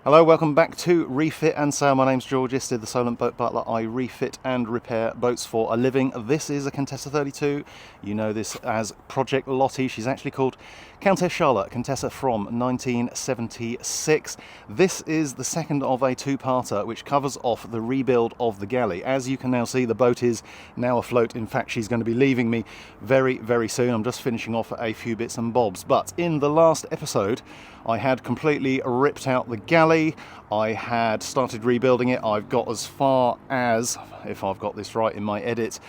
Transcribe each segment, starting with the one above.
Hello, welcome back to Refit and Sail. My name's George Isted, the Solent Boat Butler. I refit and repair boats for a living. This is a Contessa 32. You know this as Project Lottie. She's actually called Countess Charlotte, Contessa from 1976. This is the second of a two-parter which covers off the rebuild of the Galley. As you can now see, the boat is now afloat. In fact, she's going to be leaving me very, very soon. I'm just finishing off a few bits and bobs. But in the last episode, I had completely ripped out the Galley. I had started rebuilding it. I've got as far as, if I've got this right in my edit,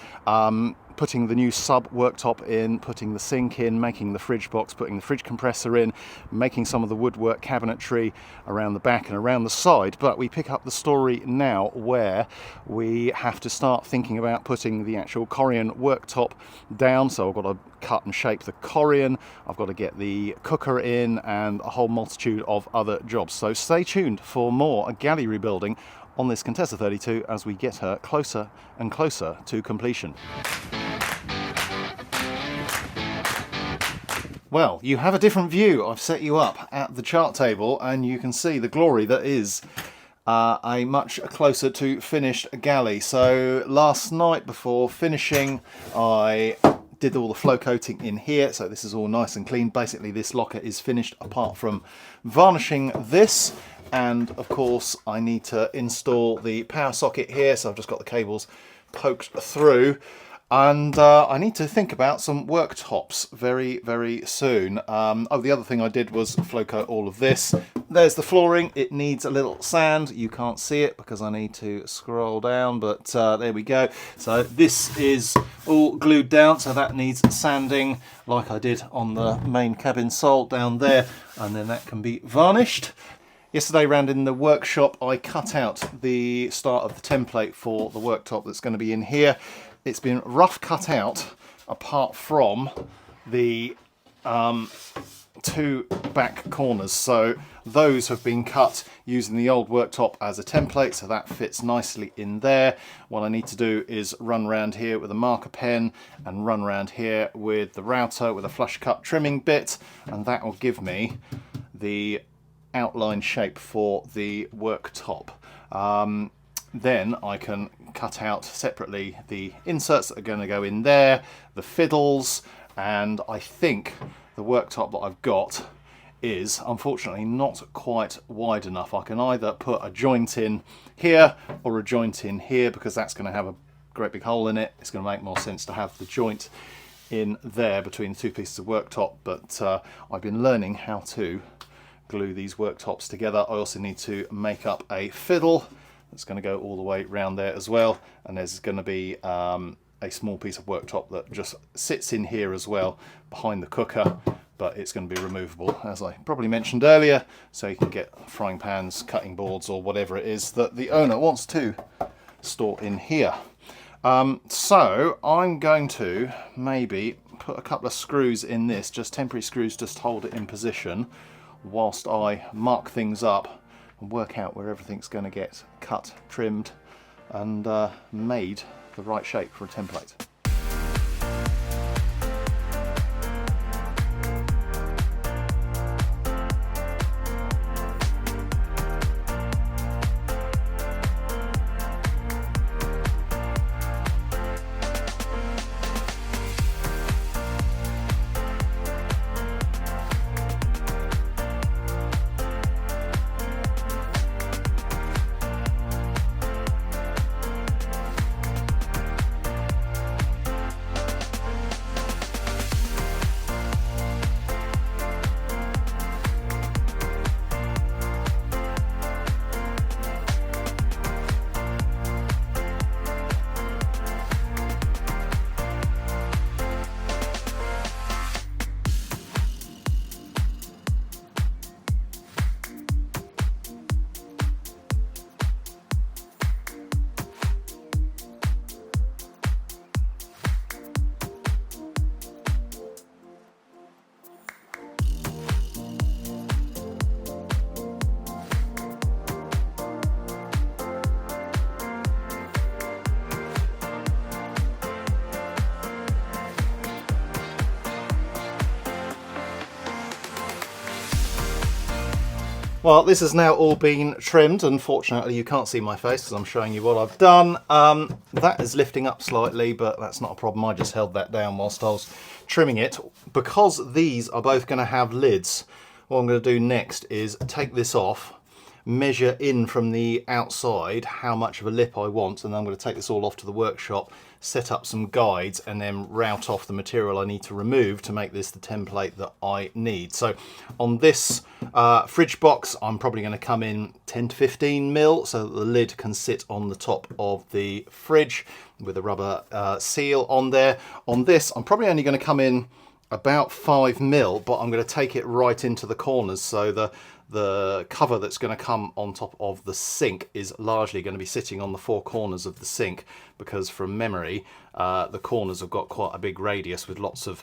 putting the new sub worktop in, putting the sink in, making the fridge box, putting the fridge compressor in, making some of the woodwork cabinetry around the back and around the side. But we pick up the story now where we have to start thinking about putting the actual Corian worktop down. So I've got to cut and shape the Corian, I've got to get the cooker in, and a whole multitude of other jobs. So stay tuned for more Galley rebuilding on this Contessa 32 as we get her closer and closer to completion. Well, you have a different view. I've set you up at the chart table and you can see the glory that is a much closer to finished Galley. So last night before finishing, I did all the flow coating in here, so this is all nice and clean. Basically this locker is finished apart from varnishing this, and of course I need to install the power socket here, so I've just got the cables poked through. And I need to think about some worktops very, very soon. Oh, the other thing I did was flow coat all of this. There's the flooring. It needs a little sand. You can't see it because I need to scroll down, but there we go. So this is all glued down, so that needs sanding like I did on the main cabin sole down there, and then that can be varnished. Yesterday round in the workshop I cut out the start of the template for the worktop that's going to be in here. It's been rough cut out apart from the two back corners, so those have been cut using the old worktop as a template, so that fits nicely in there. What I need to do is run around here with a marker pen and run around here with the router with a flush cut trimming bit, and that will give me the outline shape for the worktop. Then I can cut out separately the inserts that are going to go in there, the fiddles, and I think the worktop that I've got is unfortunately not quite wide enough. I can either put a joint in here or a joint in here, because that's going to have a great big hole in it. It's going to make more sense to have the joint in there between the two pieces of worktop, but I've been learning how to glue these worktops together. I also need to make up a fiddle that's going to go all the way around there as well, and there's going to be a small piece of worktop that just sits in here as well behind the cooker, but it's going to be removable, as I probably mentioned earlier, so you can get frying pans, cutting boards, or whatever it is that the owner wants to store in here. So I'm going to maybe put a couple of screws in this, just temporary screws, just to hold it in position whilst I mark things up and work out where everything's going to get cut, trimmed, and made the right shape for a template. Well, this has now all been trimmed. Unfortunately, you can't see my face because I'm showing you what I've done. That is lifting up slightly, but that's not a problem. I just held that down whilst I was trimming it. Because these are both going to have lids, what I'm going to do next is take this off, measure in from the outside how much of a lip I want, and then I'm going to take this all off to the workshop, set up some guides, and then route off the material I need to remove to make this the template that I need. So on this fridge box, I'm probably going to come in 10 to 15 mil so that the lid can sit on the top of the fridge with a rubber seal on there. On this, I'm probably only going to come in about 5 mil, but I'm going to take it right into the corners, so the cover that's going to come on top of the sink is largely going to be sitting on the 4 corners of the sink, because from memory the corners have got quite a big radius with lots of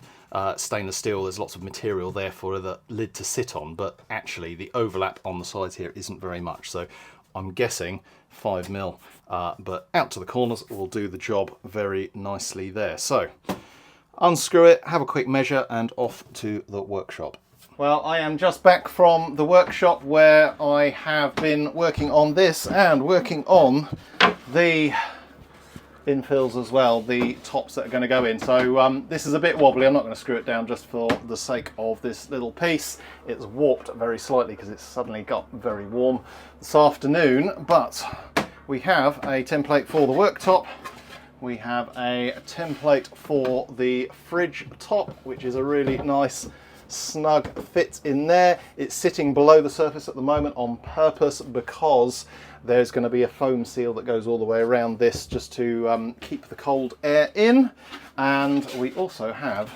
stainless steel. There's lots of material there for the lid to sit on, but actually the overlap on the sides here isn't very much, so I'm guessing 5 mil, but out to the corners will do the job very nicely there. So unscrew it, have a quick measure, and off to the workshop. Well, I am just back from the workshop where I have been working on this and working on the infills as well, the tops that are going to go in. So this is a bit wobbly. I'm not going to screw it down just for the sake of this little piece. It's warped very slightly because it's suddenly got very warm this afternoon, but we have a template for the worktop. We have a template for the fridge top, which is a really nice snug fit in there. It's sitting below the surface at the moment on purpose because there's going to be a foam seal that goes all the way around this just to keep the cold air in. And we also have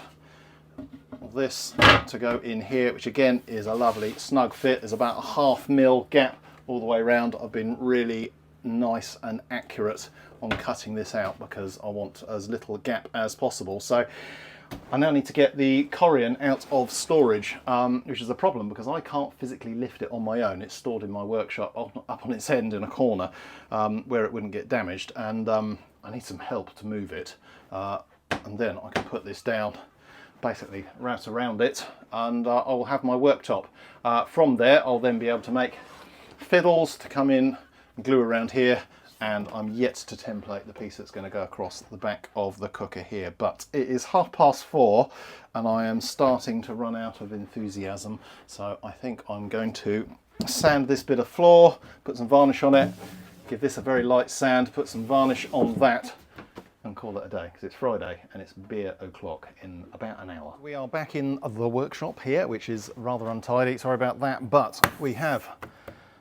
this to go in here, which again is a lovely snug fit. There's about a 0.5 mil gap all the way around. I've been really nice and accurate on cutting this out because I want as little gap as possible. So I now need to get the Corian out of storage, which is a problem because I can't physically lift it on my own. It's stored in my workshop up on its end in a corner where it wouldn't get damaged, and I need some help to move it, and then I can put this down, basically route around it, and I will have my worktop. From there I'll then be able to make fiddles to come in and glue around here, and I'm yet to template the piece that's going to go across the back of the cooker here. But it is 4:30 and I am starting to run out of enthusiasm, so I think I'm going to sand this bit of floor, put some varnish on it, give this a very light sand, put some varnish on that, and call it a day, because it's Friday and it's beer o'clock in about an hour. We are back in the workshop here, which is rather untidy, sorry about that, but we have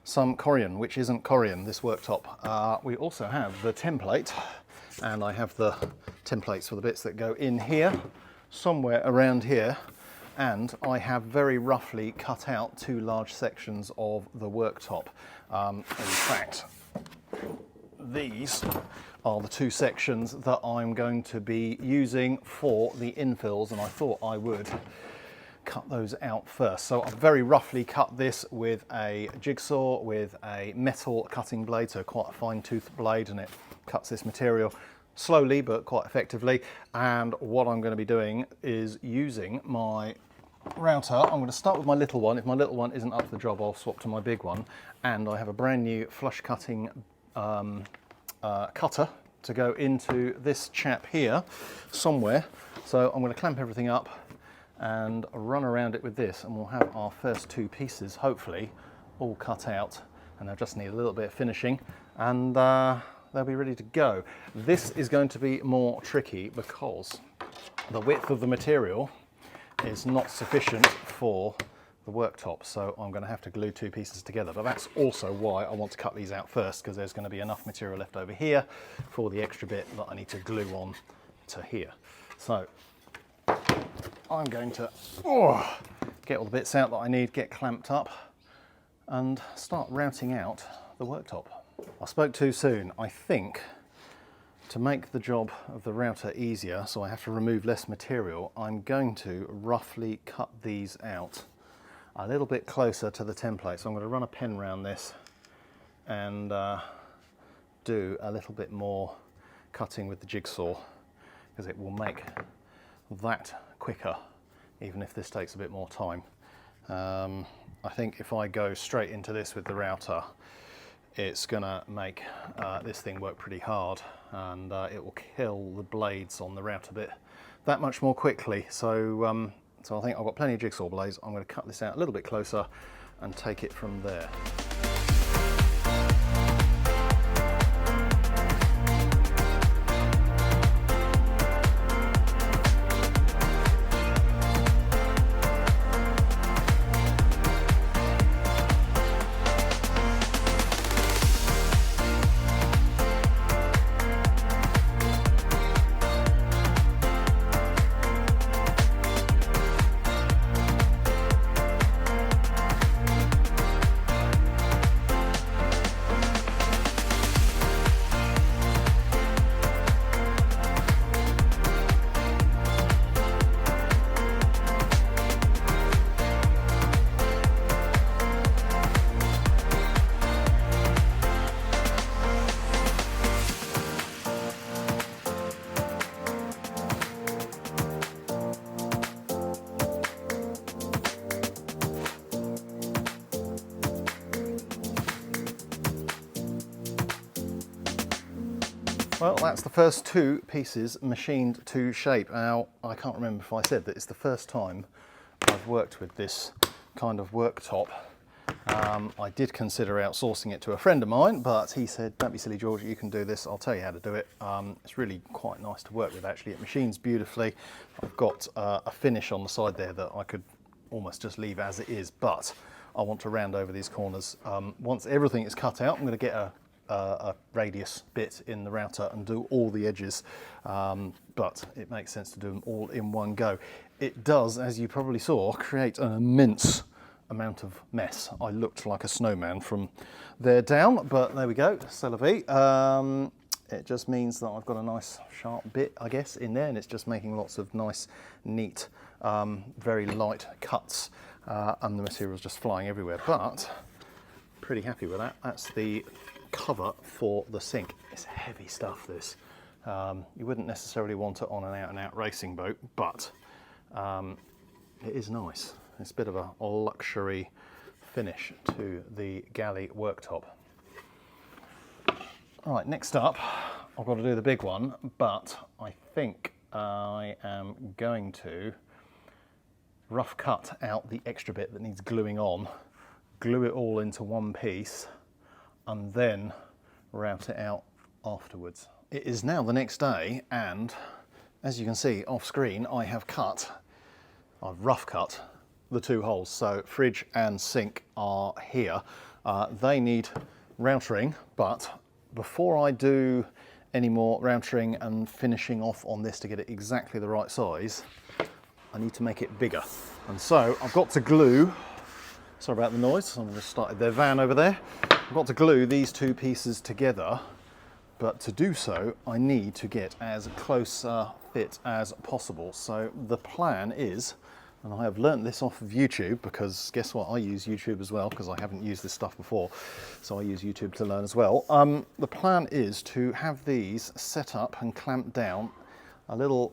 some Corian, which isn't Corian, this worktop. We also have the template, and I have the templates for the bits that go in here, somewhere around here, and I have very roughly cut out 2 large sections of the worktop. In fact, these are the 2 sections that I'm going to be using for the infills, and I thought I would cut those out first. So I've very roughly cut this with a jigsaw with a metal cutting blade, so quite a fine tooth blade, and it cuts this material slowly but quite effectively. And what I'm going to be doing is using my router. I'm going to start with my little one. If my little one isn't up to the job, I'll swap to my big one. And I have a brand new flush cutting cutter to go into this chap here somewhere. So I'm going to clamp everything up and run around it with this, and we'll have our first 2 pieces hopefully all cut out, and they'll just need a little bit of finishing, and they'll be ready to go. This is going to be more tricky because the width of the material is not sufficient for the worktop, so I'm going to have to glue 2 pieces together. But that's also why I want to cut these out first, because there's going to be enough material left over here for the extra bit that I need to glue on to here. So I'm going to get all the bits out that I need, get clamped up, and start routing out the worktop. I spoke too soon. I think to make the job of the router easier, so I have to remove less material, I'm going to roughly cut these out a little bit closer to the template. So I'm going to run a pen around this and do a little bit more cutting with the jigsaw, because it will make that quicker, even if this takes a bit more time. I think if I go straight into this with the router, it's gonna make this thing work pretty hard, and it will kill the blades on the router bit that much more quickly. So, so I think I've got plenty of jigsaw blades. I'm going to cut this out a little bit closer and take it from there. Well, that's the first two pieces machined to shape. Now, I can't remember if I said that it's the first time I've worked with this kind of worktop. I did consider outsourcing it to a friend of mine, but he said, don't be silly, George, you can do this. I'll tell you how to do it. It's really quite nice to work with, actually. It machines beautifully. I've got a finish on the side there that I could almost just leave as it is, but I want to round over these corners. Once everything is cut out, I'm going to get a radius bit in the router and do all the edges, but it makes sense to do them all in one go. It does, as you probably saw, create an immense amount of mess. I looked like a snowman from there down, but there we go, c'est la vie. It just means that I've got a nice sharp bit, I guess, in there, and it's just making lots of nice, neat, very light cuts, and the material's just flying everywhere, but pretty happy with that. That's the cover for the sink. It's heavy stuff, this. You wouldn't necessarily want it on an out-and-out racing boat, but it is nice. It's a bit of a luxury finish to the Galley worktop. All right, next up, I've got to do the big one, but I think I am going to rough cut out the extra bit that needs gluing on, glue it all into one piece, and then route it out afterwards. It is now the next day, and as you can see off screen, I've rough cut the two holes. So fridge and sink are here. They need routering, but before I do any more routering and finishing off on this to get it exactly the right size, I need to make it bigger. And so I've got to glue, sorry about the noise, someone just started their van over there. I've got to glue these two pieces together, but to do so, I need to get as close a fit as possible. So the plan is, and I have learnt this off of YouTube, because guess what, I use YouTube as well, because I haven't used this stuff before, so I use YouTube to learn as well. The plan is to have these set up and clamped down a little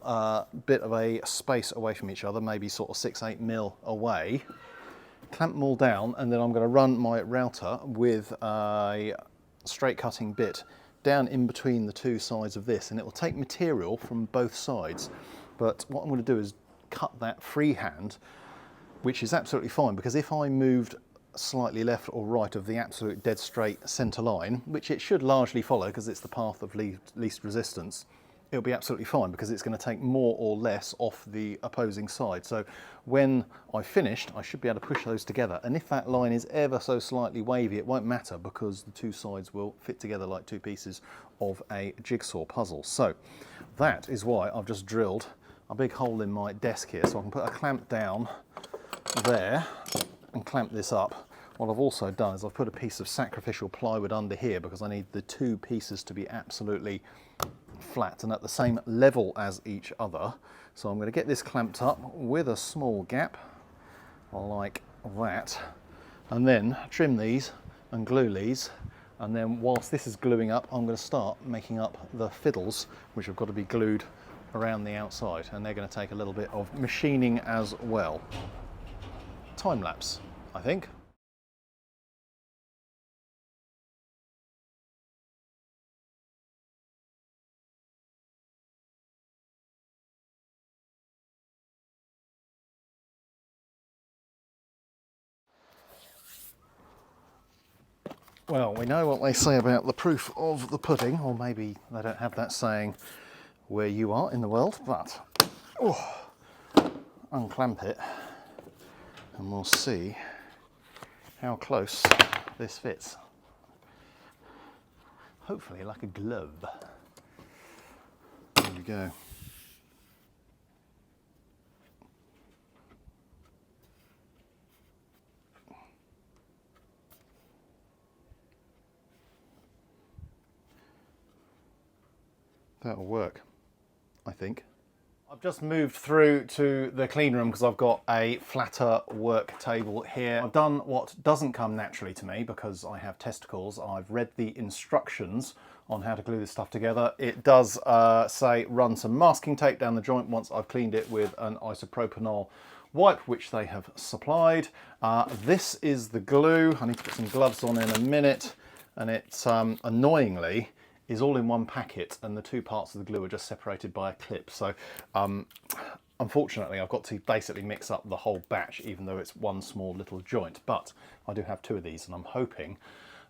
bit of a space away from each other, maybe sort of 6-8 mil away, clamp them all down, and then I'm going to run my router with a straight cutting bit down in between the two sides of this, and it will take material from both sides. But what I'm going to do is cut that freehand, which is absolutely fine, because if I moved slightly left or right of the absolute dead straight centre line, which it should largely follow because it's the path of least resistance, it'll be absolutely fine, because it's going to take more or less off the opposing side. So when I've finished, I should be able to push those together, and if that line is ever so slightly wavy, it won't matter, because the two sides will fit together like two pieces of a jigsaw puzzle. So that is why I've just drilled a big hole in my desk here, so I can put a clamp down there and clamp this up. What I've also done is I've put a piece of sacrificial plywood under here, because I need the two pieces to be absolutely flat and at the same level as each other. So I'm going to get this clamped up with a small gap like that, and then trim these and glue these, and then whilst this is gluing up, I'm going to start making up the fiddles, which have got to be glued around the outside, and they're going to take a little bit of machining as well. Time lapse, I think. Well, we know what they say about the proof of the pudding, or maybe they don't have that saying where you are in the world, but unclamp it and we'll see how close this fits. Hopefully like a glove. There we go. That'll work, I think. I've just moved through to the clean room because I've got a flatter work table here. I've done what doesn't come naturally to me because I have testicles. I've read the instructions on how to glue this stuff together. It does say run some masking tape down the joint once I've cleaned it with an isopropanol wipe, which they have supplied. This is the glue. I need to put some gloves on in a minute, and it's annoyingly is all in one packet, and the two parts of the glue are just separated by a clip. So unfortunately I've got to basically mix up the whole batch, even though it's one small little joint. But I do have two of these and I'm hoping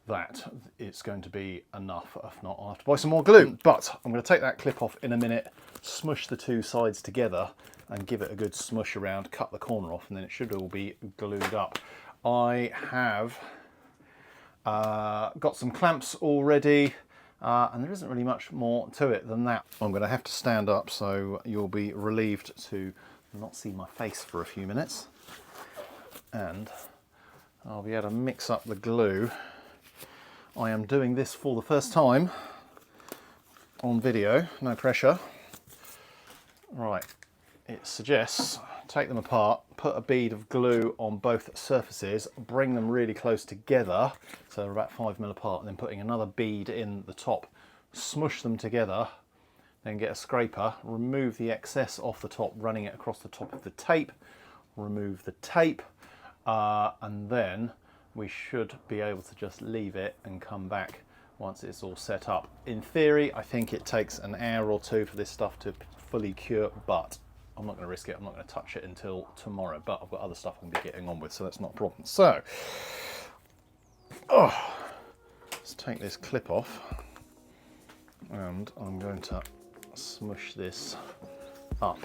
that it's going to be enough. If not, I'll have to buy some more glue. But I'm going to take that clip off in a minute, smush the two sides together and give it a good smush around, cut the corner off, and then it should all be glued up. I have got some clamps already. And there isn't really much more to it than that. I'm going to have to stand up, so you'll be relieved to not see my face for a few minutes. And I'll be able to mix up the glue. I am doing this for the first time on video, no pressure. Right, it suggests take them apart, put a bead of glue on both surfaces, bring them really close together, so they're about 5mm apart, and then putting another bead in the top, smush them together, then get a scraper, remove the excess off the top, running it across the top of the tape, remove the tape, and then we should be able to just leave it and come back once it's all set up. In theory, I think it takes an hour or two for this stuff to fully cure, but I'm not going to risk it. I'm not going to touch it until tomorrow, but I've got other stuff I'm going to be getting on with, so that's not a problem. So, let's take this clip off, and I'm going to smush this up.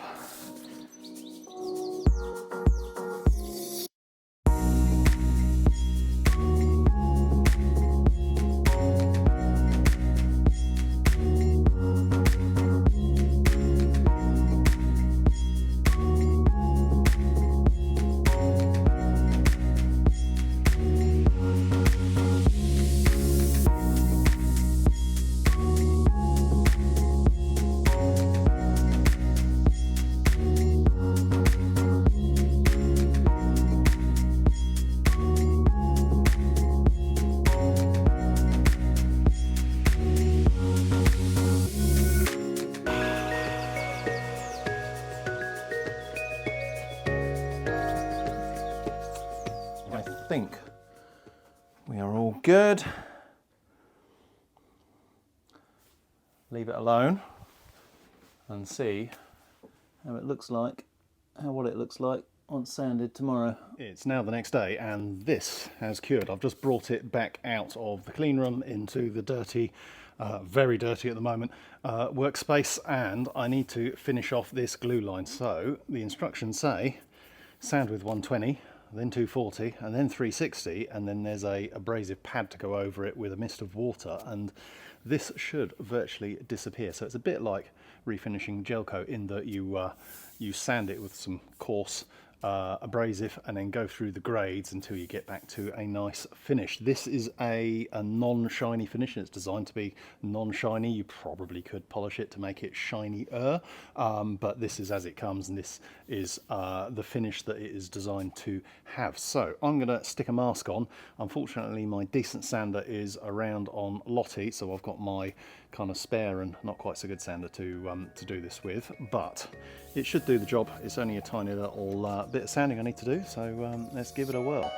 I think we are all good. Leave it alone and see how it looks like, what it looks like once sanded tomorrow. It's now the next day and this has cured. I've just brought it back out of the clean room into the dirty, very dirty at the moment, workspace, and I need to finish off this glue line. So the instructions say sand with 120, then 240, and then 360, and then there's a abrasive pad to go over it with a mist of water, and this should virtually disappear. So it's a bit like refinishing gel coat in that you sand it with some coarse abrasive and then go through the grades until you get back to a nice finish. This is a non-shiny finish, and it's designed to be non-shiny. You probably could polish it to make it shinier, but this is as it comes, and this is the finish that it is designed to have. So I'm going to stick a mask on. Unfortunately, my decent sander is around on Lottie, so I've got my kind of spare and not quite so good sander to do this with, but it should do the job. It's only a tiny little bit of sanding I need to do, so let's give it a whirl.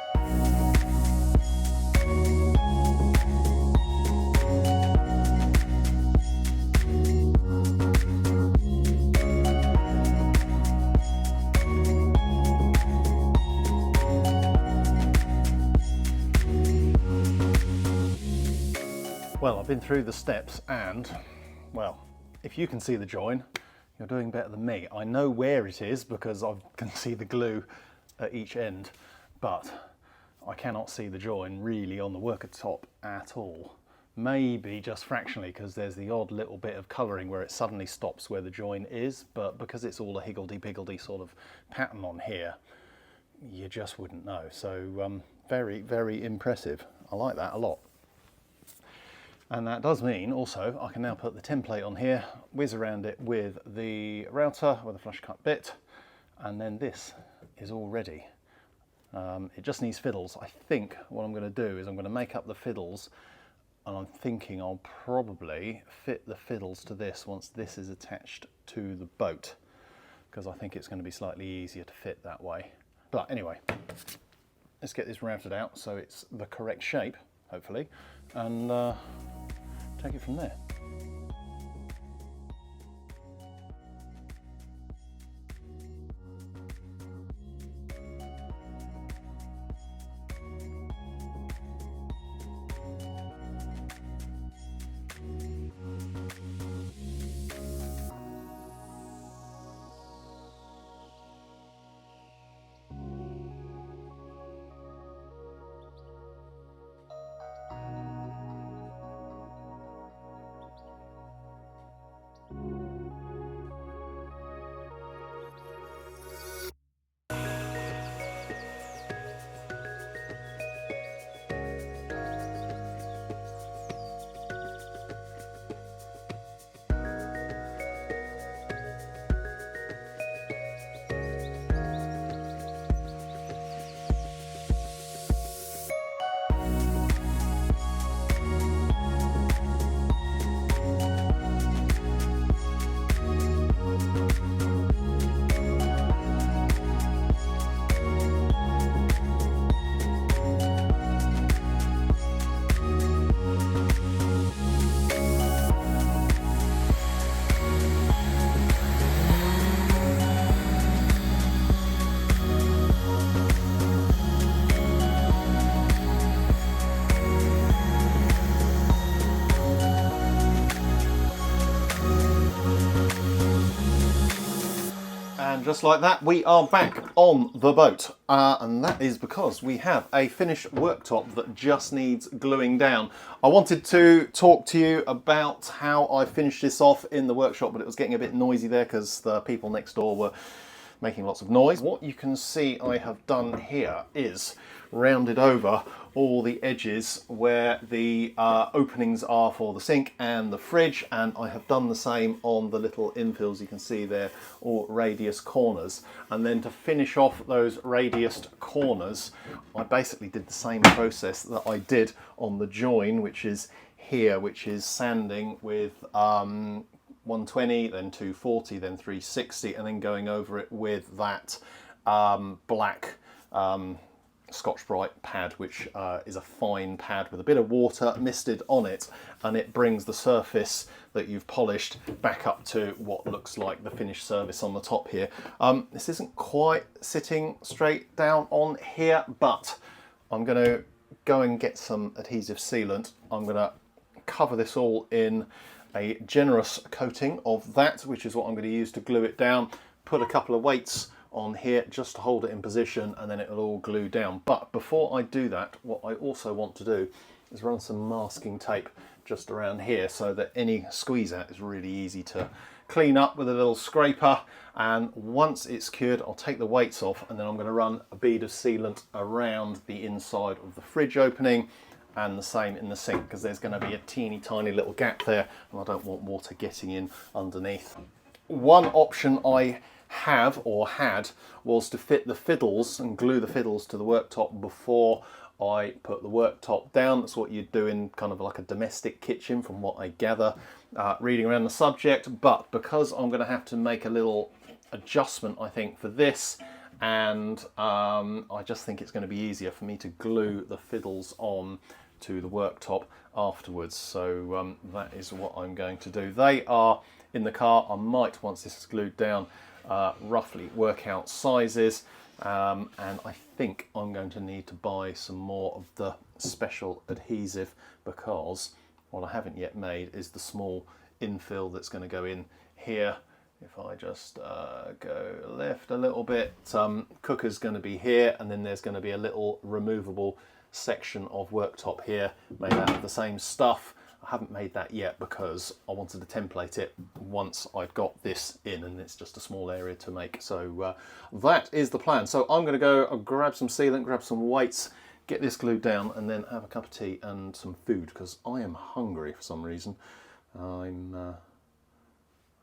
Well, I've been through the steps and, well, if you can see the join, you're doing better than me. I know where it is because I can see the glue at each end, but I cannot see the join really on the worktop at all. Maybe just fractionally because there's the odd little bit of colouring where it suddenly stops where the join is, but because it's all a higgledy-piggledy sort of pattern on here, you just wouldn't know. So very, very impressive. I like that a lot. And that does mean also I can now put the template on here, whiz around it with the router with a flush cut bit, and then this is all ready. It just needs fiddles. I think what I'm going to do is I'm going to make up the fiddles, and I'm thinking I'll probably fit the fiddles to this once this is attached to the boat, because I think it's going to be slightly easier to fit that way. But anyway, let's get this routed out so it's the correct shape, hopefully, and take it from there. And just like that, we are back on the boat. And that is because we have a finished worktop that just needs gluing down. I wanted to talk to you about how I finished this off in the workshop, but it was getting a bit noisy there because the people next door were making lots of noise. What you can see I have done here is rounded over all the edges where the openings are for the sink and the fridge, and I have done the same on the little infills you can see there, or radius corners. And then to finish off those radius corners, I basically did the same process that I did on the join, which is here, which is sanding with 120, then 240, then 360, and then going over it with that black Scotch-Brite pad, which is a fine pad with a bit of water misted on it, and it brings the surface that you've polished back up to what looks like the finished surface on the top here. This isn't quite sitting straight down on here, but I'm going to go and get some adhesive sealant. I'm going to cover this all in a generous coating of that, which is what I'm going to use to glue it down. Put a couple of weights on here just to hold it in position, and then it'll all glue down. But before I do that, what I also want to do is run some masking tape just around here so that any squeeze out is really easy to clean up with a little scraper. And once it's cured, I'll take the weights off, and then I'm going to run a bead of sealant around the inside of the fridge opening, and the same in the sink, because there's going to be a teeny tiny little gap there and I don't want water getting in underneath. One option I have or had was to fit the fiddles and glue the fiddles to the worktop before I put the worktop down. That's what you'd do in kind of like a domestic kitchen from what I gather reading around the subject, but because I'm going to have to make a little adjustment I think for this, and I just think it's going to be easier for me to glue the fiddles on to the worktop afterwards. So that is what I'm going to do. They are in the car. I might, once this is glued down, roughly work out sizes, and I think I'm going to need to buy some more of the special adhesive, because what I haven't yet made is the small infill that's going to go in here. If I just go left a little bit, cooker's going to be here, and then there's going to be a little removable section of worktop here made out of the same stuff. I haven't made that yet because I wanted to template it once I've got this in, and it's just a small area to make. So that is the plan. So I'm going to go grab some sealant, grab some weights, get this glued down, and then have a cup of tea and some food because I am hungry for some reason. I'm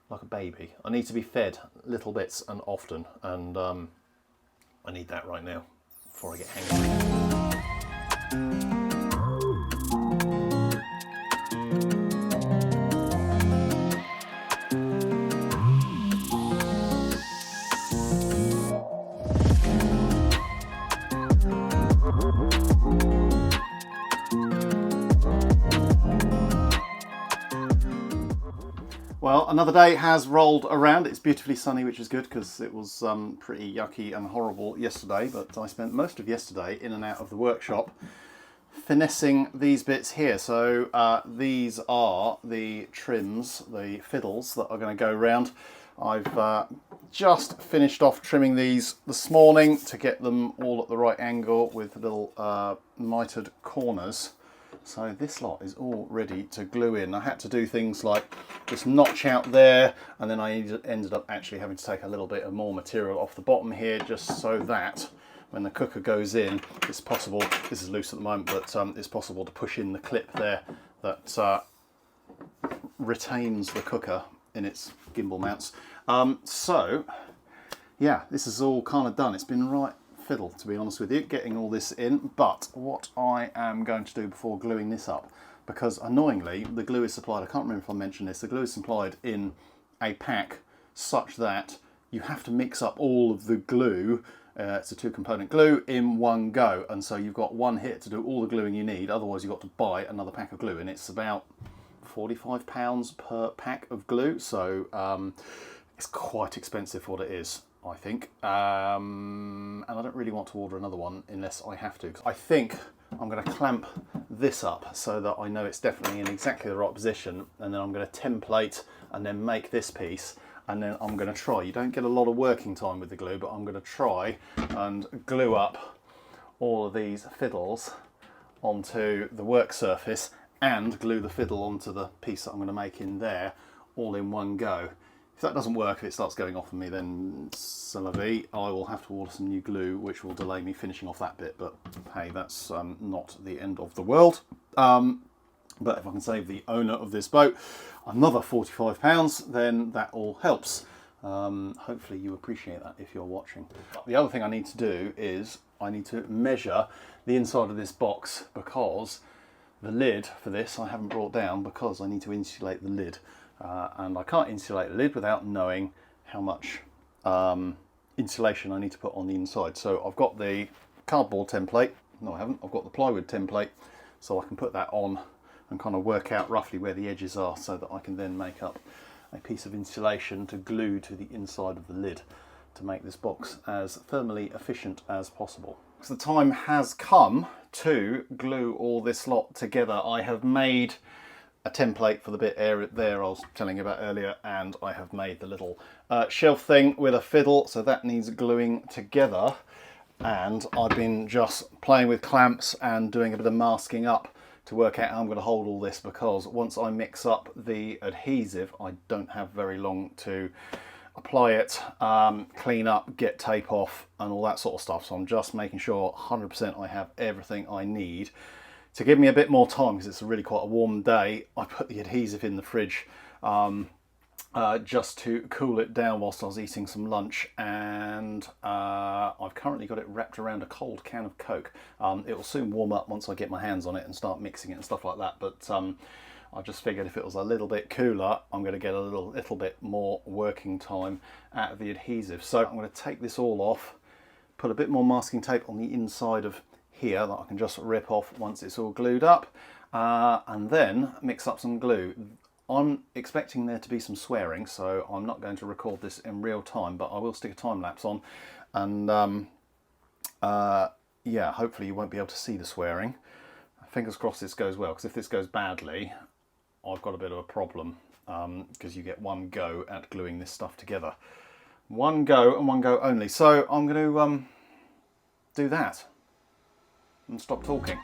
like a baby. I need to be fed little bits and often, and I need that right now before I get hangry. Well, another day has rolled around. It's beautifully sunny, which is good because it was pretty yucky and horrible yesterday, but I spent most of yesterday in and out of the workshop finessing these bits here. So these are the trims, the fiddles that are going to go round. I've just finished off trimming these this morning to get them all at the right angle with little mitered corners. So this lot is all ready to glue in. I had to do things like this notch out there, and then I ended up actually having to take a little bit of more material off the bottom here just so that when the cooker goes in, it's possible, this is loose at the moment, but it's possible to push in the clip there that retains the cooker in its gimbal mounts. So yeah, this is all kind of done. It's been right fiddle, to be honest with you, getting all this in. But what I am going to do before gluing this up, because annoyingly the glue is supplied, I can't remember if I mentioned this, the glue is supplied in a pack such that you have to mix up all of the glue, it's a 2-component glue, in one go, and so you've got one hit to do all the gluing you need, otherwise you've got to buy another pack of glue, and it's about £45 per pack of glue, so it's quite expensive for what it is, I think, and I don't really want to order another one unless I have to. I think I'm going to clamp this up so that I know it's definitely in exactly the right position, and then I'm going to template and then make this piece, and then I'm going to try, you don't get a lot of working time with the glue, but I'm going to try and glue up all of these fiddles onto the work surface and glue the fiddle onto the piece that I'm going to make in there all in one go. If that doesn't work, if it starts going off on me, then c'est la vie. I will have to order some new glue, which will delay me finishing off that bit, but hey, that's not the end of the world. But if I can save the owner of this boat another £45, then that all helps. Hopefully you appreciate that if you're watching. The other thing I need to do is I need to measure the inside of this box, because the lid for this I haven't brought down because I need to insulate the lid. And I can't insulate the lid without knowing how much insulation I need to put on the inside. So I've got the cardboard template. No, I haven't. I've got the plywood template, so I can put that on and kind of work out roughly where the edges are so that I can then make up a piece of insulation to glue to the inside of the lid to make this box as thermally efficient as possible. So the time has come to glue all this lot together. I have made a template for the bit there I was telling you about earlier, and I have made the little shelf thing with a fiddle, so that needs gluing together, and I've been just playing with clamps and doing a bit of masking up to work out how I'm going to hold all this, because once I mix up the adhesive I don't have very long to apply it, clean up, get tape off and all that sort of stuff. So I'm just making sure 100% I have everything I need. To give me a bit more time, because it's really quite a warm day, I put the adhesive in the fridge just to cool it down whilst I was eating some lunch, and I've currently got it wrapped around a cold can of Coke. It will soon warm up once I get my hands on it and start mixing it and stuff like that, but I just figured if it was a little bit cooler, I'm going to get a little bit more working time out of the adhesive. So I'm going to take this all off, put a bit more masking tape on the inside of here that I can just rip off once it's all glued up, and then mix up some glue. I'm expecting there to be some swearing, so I'm not going to record this in real time, but I will stick a time lapse on, and yeah, hopefully you won't be able to see the swearing. Fingers crossed this goes well, because if this goes badly, I've got a bit of a problem because you get one go at gluing this stuff together. One go and one go only. So I'm going to do that and stop talking.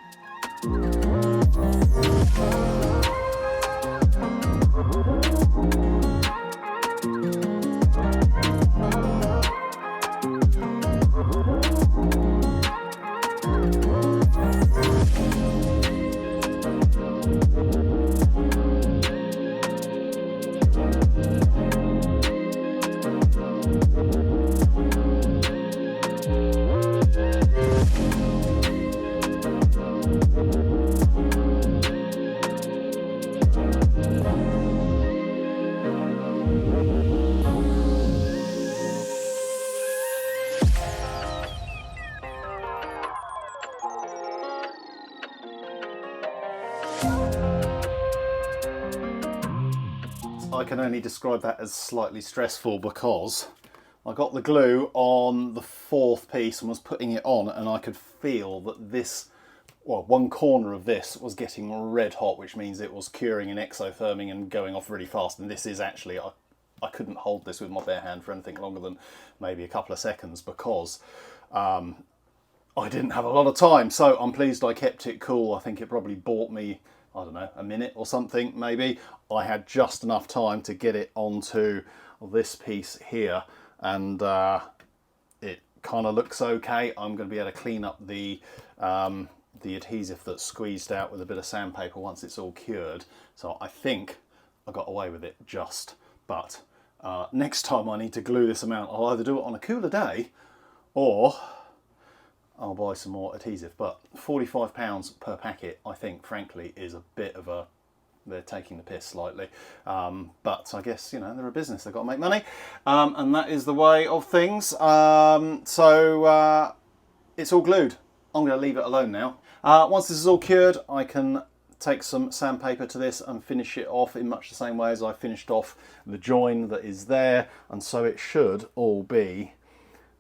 I can only describe that as slightly stressful because I got the glue on the fourth piece and was putting it on, and I could feel that this, well, one corner of this was getting red hot, which means it was curing and exotherming and going off really fast. And this is actually, I couldn't hold this with my bare hand for anything longer than maybe a couple of seconds because I didn't have a lot of time. So I'm pleased I kept it cool. I think it probably bought me, I don't know, a minute or something maybe. I had just enough time to get it onto this piece here, and it kind of looks okay. I'm going to be able to clean up the adhesive that's squeezed out with a bit of sandpaper once it's all cured. So I think I got away with it just, but next time I need to glue this amount, I'll either do it on a cooler day or I'll buy some more adhesive. But £45 per packet, I think, frankly, is a bit of a, they're taking the piss slightly. But I guess, you know, they're a business, they've got to make money. And that is the way of things. So it's all glued. I'm going to leave it alone now. Once this is all cured, I can take some sandpaper to this and finish it off in much the same way as I finished off the join that is there. And so it should all be,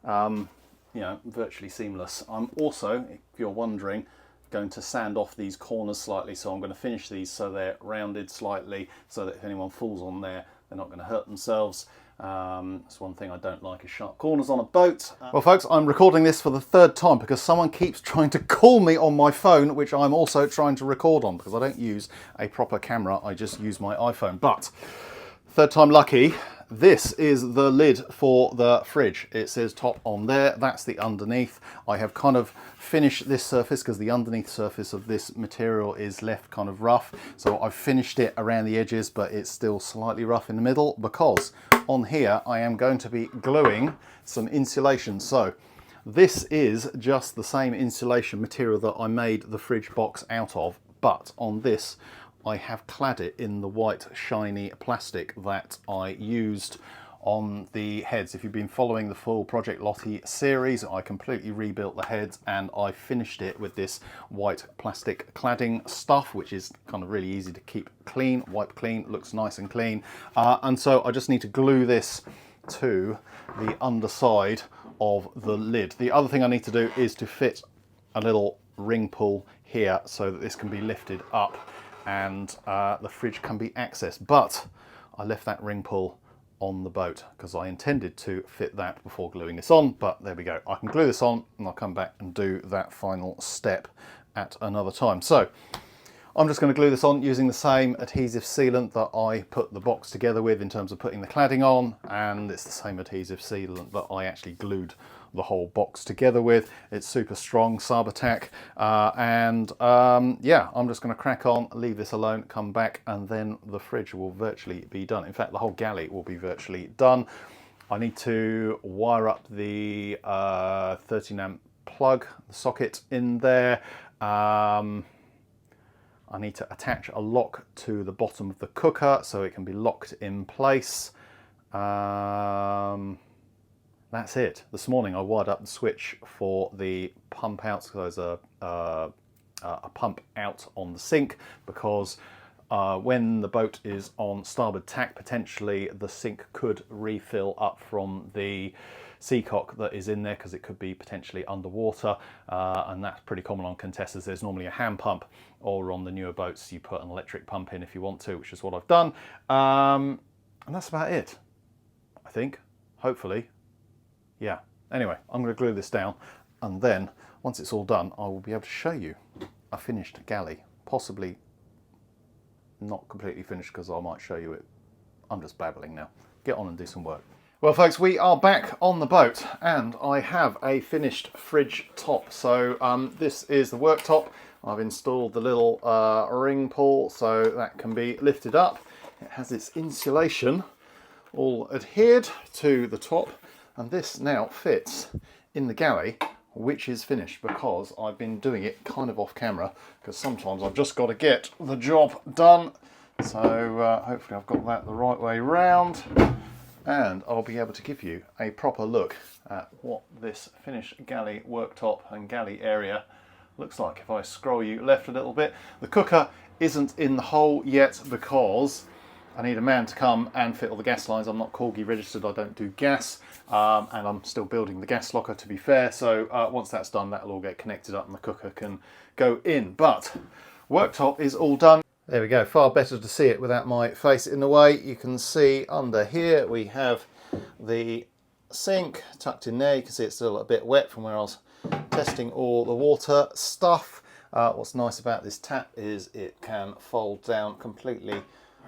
you know, virtually seamless. I'm also, if you're wondering, going to sand off these corners slightly, so I'm going to finish these so they're rounded slightly so that if anyone falls on there, they're not going to hurt themselves. That's one thing I don't like, is sharp corners on a boat. Well folks, I'm recording this for the third time because someone keeps trying to call me on my phone, which I'm also trying to record on because I don't use a proper camera, I just use my iPhone. But third time lucky. This is the lid for the fridge. It says top on there, that's the underneath. I have kind of finished this surface because the underneath surface of this material is left kind of rough. So I've finished it around the edges, but it's still slightly rough in the middle because on here I am going to be gluing some insulation. So this is just the same insulation material that I made the fridge box out of, but on this I have clad it in the white shiny plastic that I used on the heads. If you've been following the full Project Lottie series, I completely rebuilt the heads and I finished it with this white plastic cladding stuff, which is kind of really easy to keep clean, wipe clean, looks nice and clean. And so I just need to glue this to the underside of the lid. The other thing I need to do is to fit a little ring pull here so that this can be lifted up and the fridge can be accessed. But I left that ring pull on the boat because I intended to fit that before gluing this on, but there we go. I can glue this on and I'll come back and do that final step at another time. So I'm just going to glue this on using the same adhesive sealant that I put the box together with in terms of putting the cladding on, and it's the same adhesive sealant that I actually glued the whole box together with. It's super strong, Sabatac, yeah, I'm just going to crack on, leave this alone, come back, and then the fridge will virtually be done. In fact, the whole galley will be virtually done. I need to wire up the 13 amp plug, the socket in there. I need to attach a lock to the bottom of the cooker so it can be locked in place. That's it. This morning I wired up the switch for the pump out, so there's a pump out on the sink because when the boat is on starboard tack, potentially the sink could refill up from the seacock that is in there, because it could be potentially underwater, and that's pretty common on Contessas. There's normally a hand pump, or on the newer boats you put an electric pump in if you want to, which is what I've done. And that's about it, I think, hopefully. Yeah, anyway, I'm going to glue this down, and then once it's all done I will be able to show you a finished galley. Possibly not completely finished, because I might show you it. I'm just babbling now. Get on and do some work. Well folks, we are back on the boat and I have a finished fridge top. So this is the worktop. I've installed the little ring pull so that can be lifted up. It has its insulation all adhered to the top, and this now fits in the galley, which is finished because I've been doing it kind of off camera, because sometimes I've just got to get the job done. So hopefully I've got that the right way round, and I'll be able to give you a proper look at what this finished galley worktop and galley area looks like. If I scroll you left a little bit, the cooker isn't in the hole yet because I need a man to come and fit all the gas lines. I'm not Corgi registered, I don't do gas, and I'm still building the gas locker, to be fair. So once that's done, that'll all get connected up and the cooker can go in. But worktop is all done. There we go, far better to see it without my face in the way. You can see under here we have the sink tucked in there. You can see it's still a bit wet from where I was testing all the water stuff. What's nice about this tap is it can fold down completely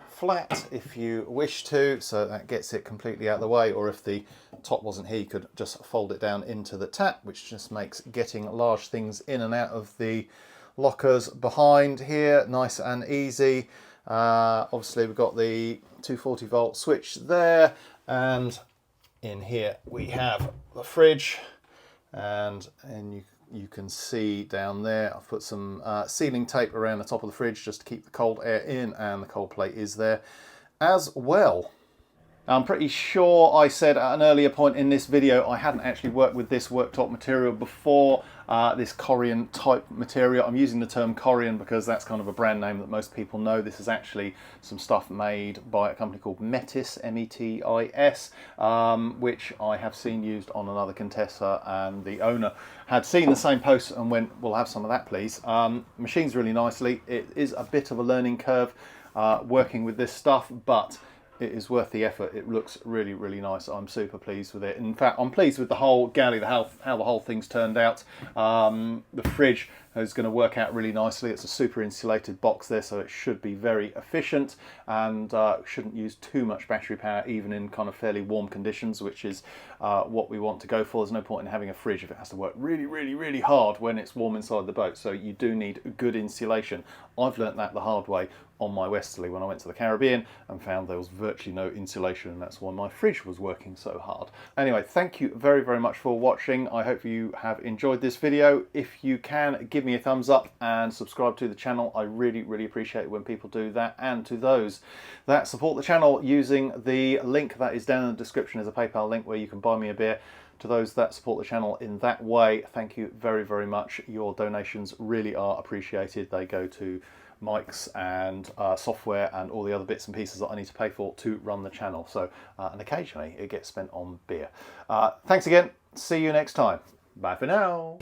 flat if you wish to, so that gets it completely out of the way, or if the top wasn't here you could just fold it down into the tap, which just makes getting large things in and out of the lockers behind here nice and easy. Obviously we've got the 240 volt switch there, and in here we have the fridge, and you can see down there I've put some sealing tape around the top of the fridge just to keep the cold air in, and the cold plate is there as well. I'm pretty sure I said at an earlier point in this video I hadn't actually worked with this worktop material before, this Corian type material. I'm using the term Corian because that's kind of a brand name that most people know. This is actually some stuff made by a company called Metis, M-E-T-I-S, which I have seen used on another Contessa, and the owner had seen the same post and went, "We'll have some of that please." Machines really nicely. It is a bit of a learning curve working with this stuff, but it is worth the effort. It looks really, really nice. I'm super pleased with it. In fact, I'm pleased with the whole galley, how the whole thing's turned out. The fridge is going to work out really nicely. It's a super insulated box there, so it should be very efficient, and shouldn't use too much battery power, even in kind of fairly warm conditions, which is what we want to go for. There's no point in having a fridge if it has to work really, really, really hard when it's warm inside the boat. So you do need good insulation. I've learnt that the hard way on my westerly when I went to the Caribbean and found there was virtually no insulation, and that's why my fridge was working so hard. Anyway, thank you very, very much for watching. I hope you have enjoyed this video. If you can, give me a thumbs up and subscribe to the channel. I really, really appreciate it when people do that. And to those that support the channel using the link that is down in the description, is a PayPal link where you can buy me a beer. To those that support the channel in that way, thank you very, very much. Your donations really are appreciated. They go to mics and software and all the other bits and pieces that I need to pay for to run the channel. So, and occasionally it gets spent on beer. Thanks again. See you next time. Bye for now.